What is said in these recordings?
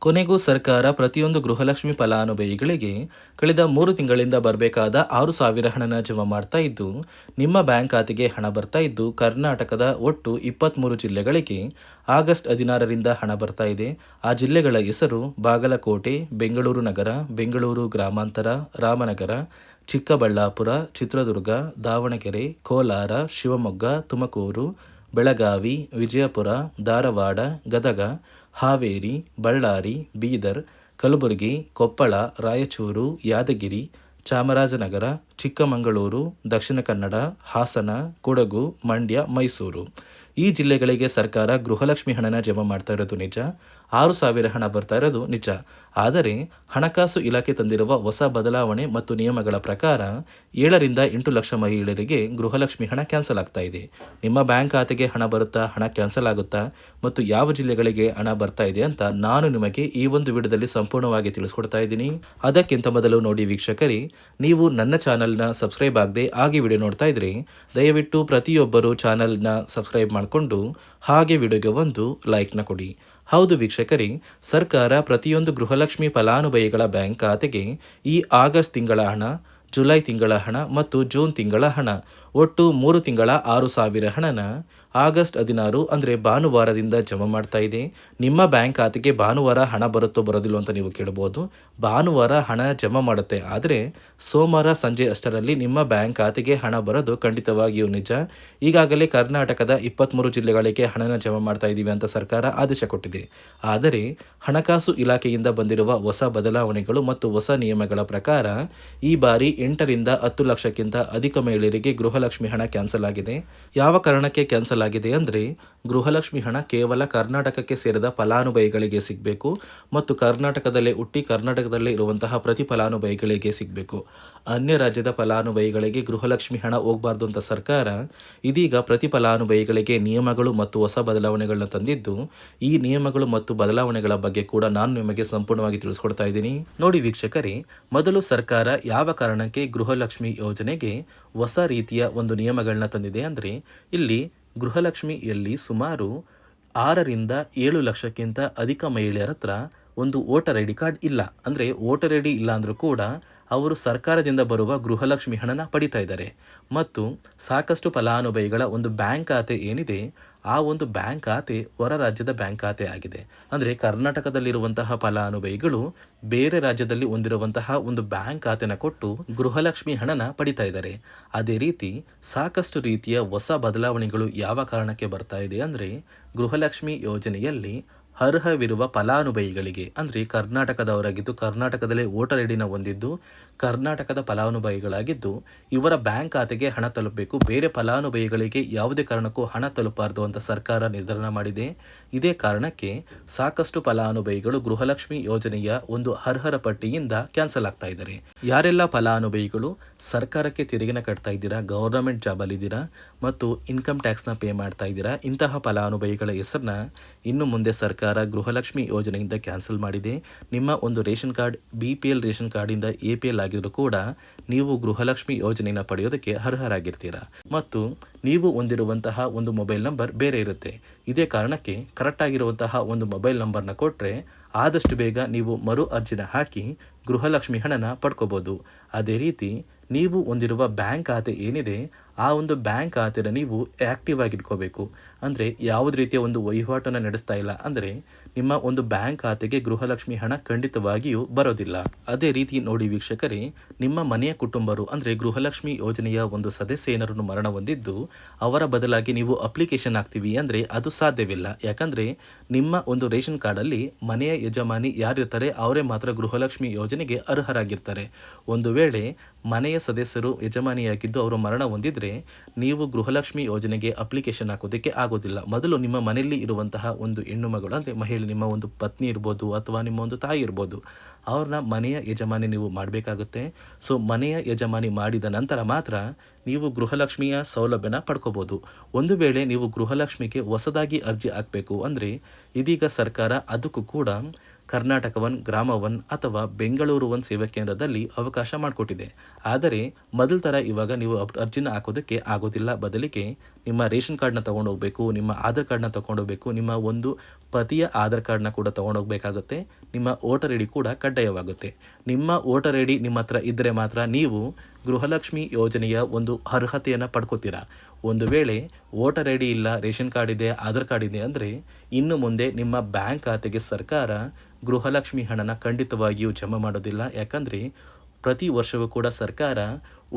ಕೊನೆಗೂ ಸರ್ಕಾರ ಪ್ರತಿಯೊಂದು ಗೃಹಲಕ್ಷ್ಮಿ ಫಲಾನುಭವಿಗಳಿಗೆ ಕಳೆದ 3 ತಿಂಗಳಿಂದ ಬರಬೇಕಾದ 6,000 ಹಣನ ಜಮಾ ಮಾಡ್ತಾ ಇದ್ದು, ನಿಮ್ಮ ಬ್ಯಾಂಕ್ ಖಾತೆಗೆ ಹಣ ಬರ್ತಾ ಇದ್ದು, ಕರ್ನಾಟಕದ ಒಟ್ಟು 23 ಜಿಲ್ಲೆಗಳಿಗೆ ಆಗಸ್ಟ್ 16ರಿಂದ ಹಣ ಬರ್ತಾ ಇದೆ. ಆ ಜಿಲ್ಲೆಗಳ ಹೆಸರು ಬಾಗಲಕೋಟೆ, ಬೆಂಗಳೂರು ನಗರ, ಬೆಂಗಳೂರು ಗ್ರಾಮಾಂತರ, ರಾಮನಗರ, ಚಿಕ್ಕಬಳ್ಳಾಪುರ, ಚಿತ್ರದುರ್ಗ, ದಾವಣಗೆರೆ, ಕೋಲಾರ, ಶಿವಮೊಗ್ಗ, ತುಮಕೂರು, ಬೆಳಗಾವಿ, ವಿಜಯಪುರ, ಧಾರವಾಡ, ಗದಗ, ಹಾವೇರಿ, ಬಳ್ಳಾರಿ, ಬೀದರ್, ಕಲಬುರಗಿ, ಕೊಪ್ಪಳ, ರಾಯಚೂರು, ಯಾದಗಿರಿ, ಚಾಮರಾಜನಗರ, ಚಿಕ್ಕಮಗಳೂರು, ದಕ್ಷಿಣ ಕನ್ನಡ, ಹಾಸನ, ಕೊಡಗು, ಮಂಡ್ಯ, ಮೈಸೂರು. ಈ ಜಿಲ್ಲೆಗಳಿಗೆ ಸರ್ಕಾರ ಗೃಹಲಕ್ಷ್ಮಿ ಹಣನ ಜಮಾ ಮಾಡ್ತಾ ಇರೋದು ನಿಜ. 6,000 ಹಣ ಬರ್ತಾ ಇರೋದು ನಿಜ. ಆದರೆ ಹಣಕಾಸು ಇಲಾಖೆ ತಂದಿರುವ ಹೊಸ ಬದಲಾವಣೆ ಮತ್ತು ನಿಯಮಗಳ ಪ್ರಕಾರ 7ರಿಂದ 8 ಲಕ್ಷ ಮಹಿಳೆಯರಿಗೆ ಗೃಹಲಕ್ಷ್ಮಿ ಹಣ ಕ್ಯಾನ್ಸಲ್ ಆಗ್ತಾ ಇದೆ. ನಿಮ್ಮ ಬ್ಯಾಂಕ್ ಖಾತೆಗೆ ಹಣ ಬರುತ್ತಾ, ಹಣ ಕ್ಯಾನ್ಸಲ್ ಆಗುತ್ತಾ ಮತ್ತು ಯಾವ ಜಿಲ್ಲೆಗಳಿಗೆ ಹಣ ಬರ್ತಾ ಇದೆ ಅಂತ ನಾನು ನಿಮಗೆ ಈ ಒಂದು ವಿಡಿಯೋದಲ್ಲಿ ಸಂಪೂರ್ಣವಾಗಿ ತಿಳಿಸ್ಕೊಡ್ತಾ ಇದ್ದೀನಿ. ಅದಕ್ಕಿಂತ ಮೊದಲು ನೋಡಿ ವೀಕ್ಷಕರೇ, ನೀವು ನನ್ನ ಚಾನಲ್ನ ಸಬ್ಸ್ಕ್ರೈಬ್ ಆಗದೆ ಹಾಗೆ ವಿಡಿಯೋ ನೋಡ್ತಾ ಇದ್ರೆ ದಯವಿಟ್ಟು ಪ್ರತಿಯೊಬ್ಬರು ಚಾನಲ್ನ ಸಬ್ಸ್ಕ್ರೈಬ್ ಮಾಡಿಕೊಂಡು ಹಾಗೆ ವಿಡಿಯೋಗೆ ಒಂದು ಲೈಕ್ನ ಕೊಡಿ. ಹೌದು ವೀಕ್ಷಕರೇ, ಸರ್ಕಾರ ಪ್ರತಿಯೊಂದು ಗೃಹಲಕ್ಷ್ಮಿ ಫಲಾನುಭವಿಗಳ ಬ್ಯಾಂಕ್ ಖಾತೆಗೆ ಈ ಆಗಸ್ಟ್ ತಿಂಗಳ ಹಣ, ಜುಲೈ ತಿಂಗಳ ಹಣ ಮತ್ತು ಜೂನ್ ತಿಂಗಳ ಹಣ ಒಟ್ಟು 3 ತಿಂಗಳ 6,000 ಹಣನ ಆಗಸ್ಟ್ 16 ಅಂದರೆ ಭಾನುವಾರದಿಂದ ಜಮಾ ಮಾಡ್ತಾ ಇದೆ. ನಿಮ್ಮ ಬ್ಯಾಂಕ್ ಖಾತೆಗೆ ಭಾನುವಾರ ಹಣ ಬರುತ್ತೋ ಬರೋದಿಲ್ಲೋ ಅಂತ ನೀವು ಕೇಳ್ಬೋದು. ಭಾನುವಾರ ಹಣ ಜಮಾ ಮಾಡುತ್ತೆ, ಆದರೆ ಸೋಮವಾರ ಸಂಜೆ ಅಷ್ಟರಲ್ಲಿ ನಿಮ್ಮ ಬ್ಯಾಂಕ್ ಖಾತೆಗೆ ಹಣ ಬರೋದು ಖಂಡಿತವಾಗಿಯೂ ನಿಜ. ಈಗಾಗಲೇ ಕರ್ನಾಟಕದ 23 ಜಿಲ್ಲೆಗಳಿಗೆ ಹಣನ ಜಮಾ ಮಾಡ್ತಾ ಇದ್ದೀವಿ ಅಂತ ಸರ್ಕಾರ ಆದೇಶ ಕೊಟ್ಟಿದೆ. ಆದರೆ ಹಣಕಾಸು ಇಲಾಖೆಯಿಂದ ಬಂದಿರುವ ಹೊಸ ಬದಲಾವಣೆಗಳು ಮತ್ತು ಹೊಸ ನಿಯಮಗಳ ಪ್ರಕಾರ ಈ ಬಾರಿ 8ರಿಂದ 10 ಲಕ್ಷಕ್ಕಿಂತ ಅಧಿಕ ಮಹಿಳೆಯರಿಗೆ ಗೃಹಲಕ್ಷ್ಮಿ ಹಣ ಕ್ಯಾನ್ಸಲ್ ಆಗಿದೆ. ಯಾವ ಕಾರಣಕ್ಕೆ ಕ್ಯಾನ್ಸಲ್ ಆಗಿದೆ ಅಂದರೆ, ಗೃಹಲಕ್ಷ್ಮಿ ಹಣ ಕೇವಲ ಕರ್ನಾಟಕಕ್ಕೆ ಸೇರಿದ ಫಲಾನುಭವಿಗಳಿಗೆ ಸಿಗಬೇಕು ಮತ್ತು ಕರ್ನಾಟಕದಲ್ಲೇ ಹುಟ್ಟಿ ಕರ್ನಾಟಕದಲ್ಲೇ ಇರುವಂತಹ ಪ್ರತಿ ಫಲಾನುಭವಿಗಳಿಗೆ ಸಿಗಬೇಕು. ಅನ್ಯ ರಾಜ್ಯದ ಫಲಾನುಭವಿಗಳಿಗೆ ಗೃಹಲಕ್ಷ್ಮಿ ಹಣ ಹೋಗಬಾರ್ದು ಅಂತ ಸರ್ಕಾರ ಇದೀಗ ಪ್ರತಿ ಫಲಾನುಭವಿಗಳಿಗೆ ನಿಯಮಗಳು ಮತ್ತು ಹೊಸ ಬದಲಾವಣೆಗಳನ್ನ ತಂದಿದ್ದು, ಈ ನಿಯಮಗಳು ಮತ್ತು ಬದಲಾವಣೆಗಳ ಬಗ್ಗೆ ಕೂಡ ನಾನು ನಿಮಗೆ ಸಂಪೂರ್ಣವಾಗಿ ತಿಳಿಸ್ಕೊಡ್ತಾ ಇದ್ದೀನಿ. ನೋಡಿ ವೀಕ್ಷಕರೇ, ಮೊದಲು ಸರ್ಕಾರ ಯಾವ ಕಾರಣಕ್ಕೆ ಗೃಹಲಕ್ಷ್ಮಿ ಯೋಜನೆಗೆ ಹೊಸ ರೀತಿಯ ಒಂದು ನಿಯಮಗಳನ್ನ ತಂದಿದೆ ಅಂದರೆ, ಇಲ್ಲಿ ಗೃಹಲಕ್ಷ್ಮಿಯಲ್ಲಿ ಸುಮಾರು 6ರಿಂದ 7 ಲಕ್ಷಕ್ಕಿಂತ ಅಧಿಕ ಮಹಿಳೆಯರ ಹತ್ರ ಒಂದು ವೋಟರ್ ಐ ಡಿ ಕಾರ್ಡ್ ಇಲ್ಲ. ಅಂದರೆ ವೋಟರ್ ಐ ಡಿ ಇಲ್ಲ ಅಂದರೂ ಕೂಡ ಅವರು ಸರ್ಕಾರದಿಂದ ಬರುವ ಗೃಹಲಕ್ಷ್ಮಿ ಹಣನ ಪಡಿತಾ ಇದ್ದಾರೆ. ಮತ್ತು ಸಾಕಷ್ಟು ಫಲಾನುಭವಿಗಳ ಒಂದು ಬ್ಯಾಂಕ್ ಖಾತೆ ಏನಿದೆ, ಆ ಒಂದು ಬ್ಯಾಂಕ್ ಖಾತೆ ಹೊರ ರಾಜ್ಯದ ಬ್ಯಾಂಕ್ ಖಾತೆ ಆಗಿದೆ. ಅಂದರೆ ಕರ್ನಾಟಕದಲ್ಲಿರುವಂತಹ ಫಲಾನುಭವಿಗಳು ಬೇರೆ ರಾಜ್ಯದಲ್ಲಿ ಹೊಂದಿರುವಂತಹ ಒಂದು ಬ್ಯಾಂಕ್ ಖಾತೆನ ಕೊಟ್ಟು ಗೃಹಲಕ್ಷ್ಮಿ ಹಣನ ಪಡಿತಾ ಇದ್ದಾರೆ. ಅದೇ ರೀತಿ ಸಾಕಷ್ಟು ರೀತಿಯ ಹೊಸ ಬದಲಾವಣೆಗಳು ಯಾವ ಕಾರಣಕ್ಕೆ ಬರ್ತಾ ಇದೆ ಅಂದರೆ, ಗೃಹಲಕ್ಷ್ಮಿ ಯೋಜನೆಯಲ್ಲಿ ಅರ್ಹವಿರುವ ಫಲಾನುಭವಿಗಳಿಗೆ, ಅಂದರೆ ಕರ್ನಾಟಕದವರಾಗಿದ್ದು ಕರ್ನಾಟಕದಲ್ಲೇ ವೋಟರ್ ಐ ಡಿನ ಹೊಂದಿದ್ದು ಕರ್ನಾಟಕದ ಫಲಾನುಭವಿಗಳಾಗಿದ್ದು ಇವರ ಬ್ಯಾಂಕ್ ಖಾತೆಗೆ ಹಣ ತಲುಪಬೇಕು. ಬೇರೆ ಫಲಾನುಭವಿಗಳಿಗೆ ಯಾವುದೇ ಕಾರಣಕ್ಕೂ ಹಣ ತಲುಪಬಾರದು ಅಂತ ಸರ್ಕಾರ ನಿರ್ಧಾರ ಮಾಡಿದೆ. ಇದೇ ಕಾರಣಕ್ಕೆ ಸಾಕಷ್ಟು ಫಲಾನುಭವಿಗಳು ಗೃಹಲಕ್ಷ್ಮಿ ಯೋಜನೆಯ ಒಂದು ಅರ್ಹರ ಪಟ್ಟಿಯಿಂದ ಕ್ಯಾನ್ಸಲ್ ಆಗ್ತಾ ಇದ್ದಾರೆ. ಯಾರೆಲ್ಲ ಫಲಾನುಭವಿಗಳು ಸರ್ಕಾರಕ್ಕೆ ತೆರಿಗೆನ ಕಟ್ತಾ ಇದ್ದೀರಾ, ಗೌರ್ನಮೆಂಟ್ ಜಾಬಲ್ಲಿದ್ದೀರಾ ಮತ್ತು ಇನ್ಕಮ್ ಟ್ಯಾಕ್ಸ್ನ ಪೇ ಮಾಡ್ತಾ ಇದ್ದೀರಾ, ಇಂತಹ ಫಲಾನುಭವಿಗಳ ಹೆಸರನ್ನ ಇನ್ನು ಮುಂದೆ ಸರ್ಕಾರ ಗೃಹಲಕ್ಷ್ಮಿ ಯೋಜನೆಯಿಂದ ಕ್ಯಾನ್ಸಲ್ ಮಾಡಿದೆ. ನಿಮ್ಮ ಒಂದು ರೇಷನ್ ಕಾರ್ಡ್ BPL ರೇಷನ್ ಕಾರ್ಡಿಂದ APL ಆಗಿದ್ರು ಕೂಡ ನೀವು ಗೃಹಲಕ್ಷ್ಮಿ ಯೋಜನೆಯನ್ನು ಪಡೆಯೋದಕ್ಕೆ ಅರ್ಹರಾಗಿರ್ತೀರಾ. ಮತ್ತು ನೀವು ಹೊಂದಿರುವಂತಹ ಒಂದು ಮೊಬೈಲ್ ನಂಬರ್ ಬೇರೆ ಇರುತ್ತೆ. ಇದೇ ಕಾರಣಕ್ಕೆ ಕರೆಕ್ಟ್ ಆಗಿರುವಂತಹ ಒಂದು ಮೊಬೈಲ್ ನಂಬರ್ನ ಕೊಟ್ಟರೆ ಆದಷ್ಟು ಬೇಗ ನೀವು ಮರು ಅರ್ಜಿನ ಹಾಕಿ ಗೃಹಲಕ್ಷ್ಮಿ ಹಣನ ಪಡ್ಕೋಬೋದು. ಅದೇ ರೀತಿ ನೀವು ಹೊಂದಿರುವ ಬ್ಯಾಂಕ್ ಖಾತೆ ಏನಿದೆ, ಆ ಒಂದು ಬ್ಯಾಂಕ್ ಖಾತೆನ ನೀವು ಆ್ಯಕ್ಟಿವ್ ಆಗಿ ಇಟ್ಕೋಬೇಕು. ಅಂದರೆ ಯಾವುದೇ ರೀತಿಯ ಒಂದು ವಹಿವಾಟನ್ನು ನಡೆಸ್ತಾ ಇಲ್ಲ ಅಂದರೆ ನಿಮ್ಮ ಒಂದು ಬ್ಯಾಂಕ್ ಖಾತೆಗೆ ಗೃಹಲಕ್ಷ್ಮಿ ಹಣ ಖಂಡಿತವಾಗಿಯೂ ಬರೋದಿಲ್ಲ. ಅದೇ ರೀತಿ ನೋಡಿ ವೀಕ್ಷಕರೇ, ನಿಮ್ಮ ಮನೆಯ ಕುಟುಂಬರು ಅಂದರೆ ಗೃಹಲಕ್ಷ್ಮಿ ಯೋಜನೆಯ ಒಂದು ಸದಸ್ಯ ಏನಾರನ್ನು ಮರಣ ಹೊಂದಿದ್ದು ಅವರ ಬದಲಾಗಿ ನೀವು ಅಪ್ಲಿಕೇಶನ್ ಹಾಕ್ತೀವಿ ಅಂದರೆ ಅದು ಸಾಧ್ಯವಿಲ್ಲ. ಯಾಕಂದರೆ ನಿಮ್ಮ ಒಂದು ರೇಷನ್ ಕಾರ್ಡಲ್ಲಿ ಮನೆಯ ಯಜಮಾನಿ ಯಾರಿರ್ತಾರೆ ಅವರೇ ಮಾತ್ರ ಗೃಹಲಕ್ಷ್ಮಿ ಯೋಜನೆಗೆ ಅರ್ಹರಾಗಿರ್ತಾರೆ. ಒಂದು ವೇಳೆ ಮನೆಯ ಸದಸ್ಯರು ಯಜಮಾನಿಯಾಗಿದ್ದು ಅವರು ಮರಣ ಹೊಂದಿದ್ರೆ ನೀವು ಗೃಹಲಕ್ಷ್ಮಿ ಯೋಜನೆಗೆ ಅಪ್ಲಿಕೇಶನ್ ಹಾಕೋದಕ್ಕೆ ಆಗೋದಿಲ್ಲ. ಮೊದಲು ನಿಮ್ಮ ಮನೆಯಲ್ಲಿ ಇರುವಂತಹ ಒಂದು ಹೆಣ್ಣು ಮಗಳು ಅಂದರೆ ಮಹಿಳೆ, ನಿಮ್ಮ ಒಂದು ಪತ್ನಿ ಇರ್ಬೋದು ಅಥವಾ ನಿಮ್ಮ ಒಂದು ತಾಯಿ ಇರ್ಬೋದು, ಅವ್ರನ್ನ ಮನೆಯ ಯಜಮಾನಿ ನೀವು ಮಾಡಬೇಕಾಗುತ್ತೆ. ಸೊ ಮನೆಯ ಯಜಮಾನಿ ಮಾಡಿದ ನಂತರ ಮಾತ್ರ ನೀವು ಗೃಹಲಕ್ಷ್ಮಿಯ ಸೌಲಭ್ಯನ ಪಡ್ಕೋಬೋದು. ಒಂದು ವೇಳೆ ನೀವು ಗೃಹಲಕ್ಷ್ಮಿಗೆ ಹೊಸದಾಗಿ ಅರ್ಜಿ ಹಾಕಬೇಕು ಅಂದರೆ ಇದೀಗ ಸರ್ಕಾರ ಅದಕ್ಕೂ ಕೂಡ ಕರ್ನಾಟಕ ಒನ್, ಗ್ರಾಮ ಒನ್ ಅಥವಾ ಬೆಂಗಳೂರು ಒನ್ ಸೇವಾ ಕೇಂದ್ರದಲ್ಲಿ ಅವಕಾಶ ಮಾಡಿಕೊಟ್ಟಿದೆ. ಆದರೆ ಮೊದಲ ಥರ ಇವಾಗ ನೀವು ಅರ್ಜಿನ ಹಾಕೋದಕ್ಕೆ ಆಗೋದಿಲ್ಲ. ಬದಲಿಗೆ ನಿಮ್ಮ ರೇಷನ್ ಕಾರ್ಡ್ನ ತೊಗೊಂಡೋಗ್ಬೇಕು, ನಿಮ್ಮ ಆಧಾರ್ ಕಾರ್ಡ್ನ ತೊಗೊಂಡೋಗ್ಬೇಕು, ನಿಮ್ಮ ಒಂದು ಪತಿಯ ಆಧಾರ್ ಕಾರ್ಡ್ನ ಕೂಡ ತೊಗೊಂಡೋಗ್ಬೇಕಾಗುತ್ತೆ. ನಿಮ್ಮ ವೋಟರ್ ಐ ಡಿ ಕೂಡ ಕಡ್ಡಾಯವಾಗುತ್ತೆ. ನಿಮ್ಮ ವೋಟರ್ ಐ ಡಿ ನಿಮ್ಮ ಹತ್ರ ಇದ್ದರೆ ಮಾತ್ರ ನೀವು ಗೃಹಲಕ್ಷ್ಮಿ ಯೋಜನೆಯ ಒಂದು ಅರ್ಹತೆಯನ್ನು ಪಡ್ಕೋತೀರಾ. ಒಂದು ವೇಳೆ ವೋಟರ್ ಐ ಡಿ ಇಲ್ಲ, ರೇಷನ್ ಕಾರ್ಡ್ ಇದೆ, ಆಧಾರ್ ಕಾರ್ಡ್ ಇದೆ ಅಂದರೆ ಇನ್ನು ಮುಂದೆ ನಿಮ್ಮ ಬ್ಯಾಂಕ್ ಖಾತೆಗೆ ಸರ್ಕಾರ ಗೃಹಲಕ್ಷ್ಮಿ ಹಣನ ಖಂಡಿತವಾಗಿಯೂ ಜಮಾ ಮಾಡೋದಿಲ್ಲ. ಯಾಕಂದರೆ ಪ್ರತಿ ವರ್ಷವೂ ಕೂಡ ಸರ್ಕಾರ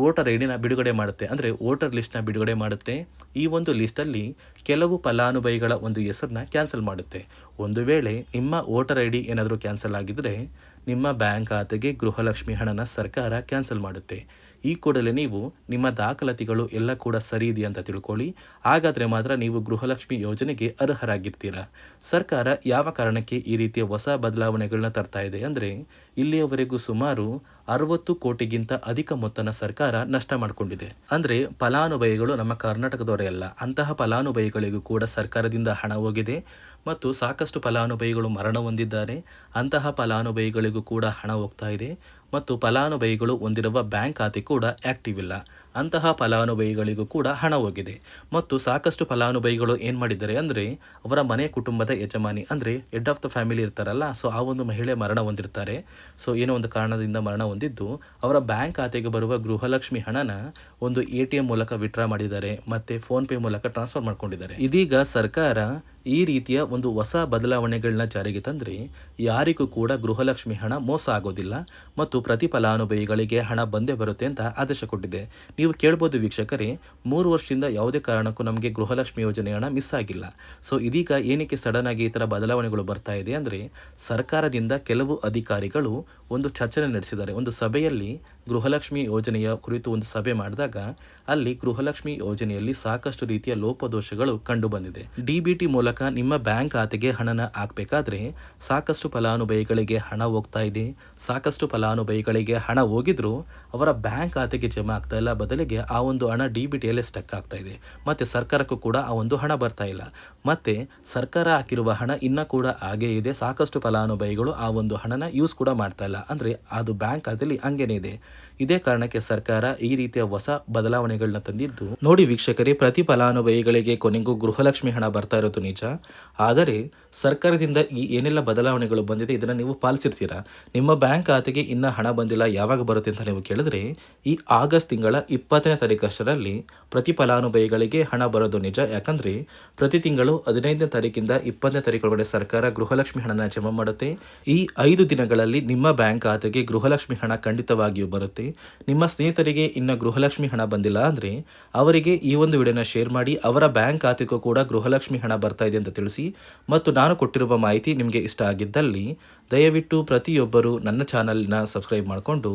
ವೋಟರ್ ಐ ಡಿನ ಬಿಡುಗಡೆ ಮಾಡುತ್ತೆ, ಅಂದರೆ ವೋಟರ್ ಲಿಸ್ಟ್ನ ಬಿಡುಗಡೆ ಮಾಡುತ್ತೆ. ಈ ಒಂದು ಲಿಸ್ಟಲ್ಲಿ ಕೆಲವು ಫಲಾನುಭವಿಗಳ ಒಂದು ಹೆಸರನ್ನ ಕ್ಯಾನ್ಸಲ್ ಮಾಡುತ್ತೆ. ಒಂದು ವೇಳೆ ನಿಮ್ಮ ವೋಟರ್ ಐ ಡಿ ಏನಾದರೂ ಕ್ಯಾನ್ಸಲ್ ಆಗಿದ್ದರೆ ನಿಮ್ಮ ಬ್ಯಾಂಕ್ ಖಾತೆಗೆ ಗೃಹಲಕ್ಷ್ಮಿ ಹಣನ ಸರ್ಕಾರ ಕ್ಯಾನ್ಸಲ್ ಮಾಡುತ್ತೆ. ಈ ಕೂಡಲೇ ನೀವು ನಿಮ್ಮ ದಾಖಲಾತಿಗಳು ಎಲ್ಲ ಕೂಡ ಸರಿ ಇದೆ ಅಂತ ತಿಳ್ಕೊಳ್ಳಿ. ಹಾಗಾದರೆ ಮಾತ್ರ ನೀವು ಗೃಹಲಕ್ಷ್ಮಿ ಯೋಜನೆಗೆ ಅರ್ಹರಾಗಿರ್ತೀರ. ಸರ್ಕಾರ ಯಾವ ಕಾರಣಕ್ಕೆ ಈ ರೀತಿಯ ಹೊಸ ಬದಲಾವಣೆಗಳನ್ನ ತರ್ತಾ ಇದೆ ಅಂದರೆ ಇಲ್ಲಿಯವರೆಗೂ ಸುಮಾರು 60 ಕೋಟಿಗಿಂತ ಅಧಿಕ ಮೊತ್ತನ ಸರ್ಕಾರ ನಷ್ಟ ಮಾಡಿಕೊಂಡಿದೆ. ಅಂದರೆ ಫಲಾನುಭವಿಗಳು ನಮ್ಮ ಕರ್ನಾಟಕದವರೇ ಅಲ್ಲ, ಅಂತಹ ಫಲಾನುಭವಿಗಳಿಗೂ ಕೂಡ ಸರ್ಕಾರದಿಂದ ಹಣ ಹೋಗಿದೆ ಮತ್ತು ಸಾಕಷ್ಟು ಫಲಾನುಭವಿಗಳು ಮರಣ ಹೊಂದಿದ್ದಾರೆ. ಅಂತಹ ಫಲಾನುಭವಿಗಳಿಗೂ ಕೂಡ ಹಣ ಹೋಗ್ತಾ ಇದೆ ಮತ್ತು ಫಲಾನುಭವಿಗಳು ಹೊಂದಿರುವ ಬ್ಯಾಂಕ್ ಖಾತೆ ಕೂಡ ಆ್ಯಕ್ಟಿವ್ ಇಲ್ಲ. ಅಂತಹ ಫಲಾನುಭವಿಗಳಿಗೂ ಕೂಡ ಹಣ ಹೋಗಿದೆ ಮತ್ತು ಸಾಕಷ್ಟು ಫಲಾನುಭವಿಗಳು ಏನು ಮಾಡಿದ್ದಾರೆ ಅಂದರೆ ಅವರ ಮನೆ ಕುಟುಂಬದ ಯಜಮಾನಿ ಅಂದರೆ ಹೆಡ್ ಆಫ್ ದ ಫ್ಯಾಮಿಲಿ ಇರ್ತಾರಲ್ಲ, ಸೊ ಆ ಒಂದು ಮಹಿಳೆ ಮರಣ ಹೊಂದಿರ್ತಾರೆ. ಸೊ ಏನೋ ಒಂದು ಕಾರಣದಿಂದ ಮರಣ ಹೊಂದಿದ್ದು ಅವರ ಬ್ಯಾಂಕ್ ಖಾತೆಗೆ ಬರುವ ಗೃಹಲಕ್ಷ್ಮಿ ಹಣನ ಒಂದು ATM ಮೂಲಕ ವಿತ್ಡ್ರಾ ಮಾಡಿದ್ದಾರೆ ಮತ್ತು ಫೋನ್ಪೇ ಮೂಲಕ ಟ್ರಾನ್ಸ್ಫರ್ ಮಾಡ್ಕೊಂಡಿದ್ದಾರೆ. ಇದೀಗ ಸರ್ಕಾರ ಈ ರೀತಿಯ ಒಂದು ಹೊಸ ಬದಲಾವಣೆಗಳನ್ನ ಜಾರಿಗೆ ತಂದರೆ ಯಾರಿಗೂ ಕೂಡ ಗೃಹಲಕ್ಷ್ಮಿ ಹಣ ಮೋಸ ಆಗೋದಿಲ್ಲ ಮತ್ತು ಪ್ರತಿ ಫಲಾನುಭವಿಗಳಿಗೆ ಹಣ ಬಂದೇ ಬರುತ್ತೆ ಅಂತ ಆದೇಶ ಕೊಟ್ಟಿದೆ. ನೀವು ಕೇಳ್ಬೋದು ವೀಕ್ಷಕರೇ, 3 ವರ್ಷದಿಂದ ಯಾವುದೇ ಕಾರಣಕ್ಕೂ ನಮಗೆ ಗೃಹಲಕ್ಷ್ಮಿ ಯೋಜನೆ ಹಣ ಮಿಸ್ ಆಗಿಲ್ಲ. ಸೊ ಇದೀಗ ಏನಕ್ಕೆ ಸಡನ್ ಆಗಿ ಈ ಥರ ಬದಲಾವಣೆಗಳು ಬರ್ತಾ ಇದೆ ಅಂದರೆ ಸರ್ಕಾರದಿಂದ ಕೆಲವು ಅಧಿಕಾರಿಗಳು ಒಂದು ಚರ್ಚೆ ನಡೆಸಿದ್ದಾರೆ. ಒಂದು ಸಭೆಯಲ್ಲಿ ಗೃಹಲಕ್ಷ್ಮಿ ಯೋಜನೆಯ ಕುರಿತು ಒಂದು ಸಭೆ ಮಾಡಿದಾಗ ಅಲ್ಲಿ ಗೃಹಲಕ್ಷ್ಮಿ ಯೋಜನೆಯಲ್ಲಿ ಸಾಕಷ್ಟು ರೀತಿಯ ಲೋಪದೋಷಗಳು ಕಂಡು ಬಂದಿದೆ. DBT ಮೂಲಕ ನಿಮ್ಮ ಬ್ಯಾಂಕ್ ಖಾತೆಗೆ ಹಣನ ಹಾಕಬೇಕಾದ್ರೆ ಸಾಕಷ್ಟು ಫಲಾನುಭವಿಗಳಿಗೆ ಹಣ ಹೋಗ್ತಾ ಇದೆ. ಸಾಕಷ್ಟು ಫಲಾನುಭವಿಗಳಿಗೆ ಹಣ ಹೋಗಿದ್ರು ಅವರ ಬ್ಯಾಂಕ್ ಖಾತೆಗೆ ಜಮಾ ಆಗ್ತಾ ಇಲ್ಲ. ಬದಲಿಗೆ ಆ ಒಂದು ಹಣ DBTಯಲ್ಲೇ ಸ್ಟಕ್ ಆಗ್ತಾ ಇದೆ ಮತ್ತು ಸರ್ಕಾರಕ್ಕೂ ಕೂಡ ಆ ಒಂದು ಹಣ ಬರ್ತಾ ಇಲ್ಲ. ಮತ್ತು ಸರ್ಕಾರ ಹಾಕಿರುವ ಹಣ ಇನ್ನೂ ಕೂಡ ಹಾಗೇ ಇದೆ. ಸಾಕಷ್ಟು ಫಲಾನುಭವಿಗಳು ಆ ಒಂದು ಹಣನ ಯೂಸ್ ಕೂಡ ಮಾಡ್ತಾ ಇಲ್ಲ, ಅಂದರೆ ಅದು ಬ್ಯಾಂಕ್ ಖಾತೆಯಲ್ಲಿ ಹಂಗೇನೆ ಇದೆ. ಇದೇ ಕಾರಣಕ್ಕೆ ಸರ್ಕಾರ ಈ ರೀತಿಯ ಹೊಸ ಬದಲಾವಣೆಗಳನ್ನ ತಂದಿದ್ದು. ನೋಡಿ ವೀಕ್ಷಕರೇ, ಪ್ರತಿ ಫಲಾನುಭವಿಗಳಿಗೆ ಕೊನೆಗೂ ಗೃಹಲಕ್ಷ್ಮಿ ಹಣ ಬರ್ತಾ ಇರೋದು ನಿಜ. ಆದರೆ ಸರ್ಕಾರದಿಂದ ಈ ಏನೆಲ್ಲ ಬದಲಾವಣೆಗಳು ಬಂದಿದೆ ಇದನ್ನು ನೀವು ಪಾಲಿಸಿರ್ತೀರಾ. ನಿಮ್ಮ ಬ್ಯಾಂಕ್ ಖಾತೆಗೆ ಇನ್ನೂ ಹಣ ಬಂದಿಲ್ಲ, ಯಾವಾಗ ಬರುತ್ತೆ ಅಂತ ನೀವು ಕೇಳಿದ್ರೆ ಈ ಆಗಸ್ಟ್ ತಿಂಗಳ 20ನೇ ತಾರೀಕಷ್ಟರಲ್ಲಿ ಪ್ರತಿ ಫಲಾನುಭವಿಗಳಿಗೆ ಹಣ ಬರೋದು ನಿಜ. ಯಾಕಂದರೆ ಪ್ರತಿ ತಿಂಗಳು 15ನೇ ತಾರೀಕಿಂದ 20ನೇ ತಾರೀಕೊಳಗಡೆ ಸರ್ಕಾರ ಗೃಹಲಕ್ಷ್ಮಿ ಹಣನ ಜಮಾ ಮಾಡುತ್ತೆ. ಈ 5 ದಿನಗಳಲ್ಲಿ ನಿಮ್ಮ ಬ್ಯಾಂಕ್ ಖಾತೆಗೆ ಗೃಹಲಕ್ಷ್ಮಿ ಹಣ ಖಂಡಿತವಾಗಿಯೂ ಬರುತ್ತೆ. ನಿಮ್ಮ ಸ್ನೇಹಿತರಿಗೆ ಇನ್ನು ಗೃಹಲಕ್ಷ್ಮಿ ಹಣ ಬಂದಿಲ್ಲ ಅಂದರೆ ಅವರಿಗೆ ಈ ಒಂದು ವಿಡಿಯೋನ ಶೇರ್ ಮಾಡಿ, ಅವರ ಬ್ಯಾಂಕ್ ಖಾತೆಗೂ ಕೂಡ ಗೃಹಲಕ್ಷ್ಮಿ ಹಣ ಬರ್ತಾ ಇದೆ ಅಂತ ತಿಳಿಸಿ. ಮತ್ತು ನಾನು ಕೊಟ್ಟಿರುವ ಮಾಹಿತಿ ನಿಮಗೆ ಇಷ್ಟ ಆಗಿದ್ದಲ್ಲಿ ದಯವಿಟ್ಟು ಪ್ರತಿಯೊಬ್ಬರು ನನ್ನ ಚಾನಲ್ನ ಸಬ್ಸ್ಕ್ರೈಬ್ ಮಾಡಿಕೊಂಡು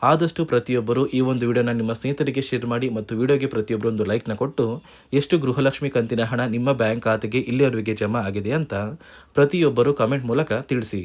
ಆದಷ್ಟು ಪ್ರತಿಯೊಬ್ಬರು ಈ ಒಂದು ವಿಡಿಯೋನ ನಿಮ್ಮ ಸ್ನೇಹಿತರಿಗೆ ಶೇರ್ ಮಾಡಿ ಮತ್ತು ವಿಡಿಯೋಗೆ ಪ್ರತಿಯೊಬ್ಬರು ಒಂದು ಲೈಕ್ನ ಕೊಟ್ಟು ಎಷ್ಟು ಗೃಹಲಕ್ಷ್ಮಿ ಕಂತಿನ ಹಣ ನಿಮ್ಮ ಬ್ಯಾಂಕ್ ಖಾತೆಗೆ ಇಲ್ಲಿಯವರೆಗೆ ಜಮಾ ಆಗಿದೆ ಅಂತ ಪ್ರತಿಯೊಬ್ಬರು ಕಮೆಂಟ್ ಮೂಲಕ ತಿಳಿಸಿ.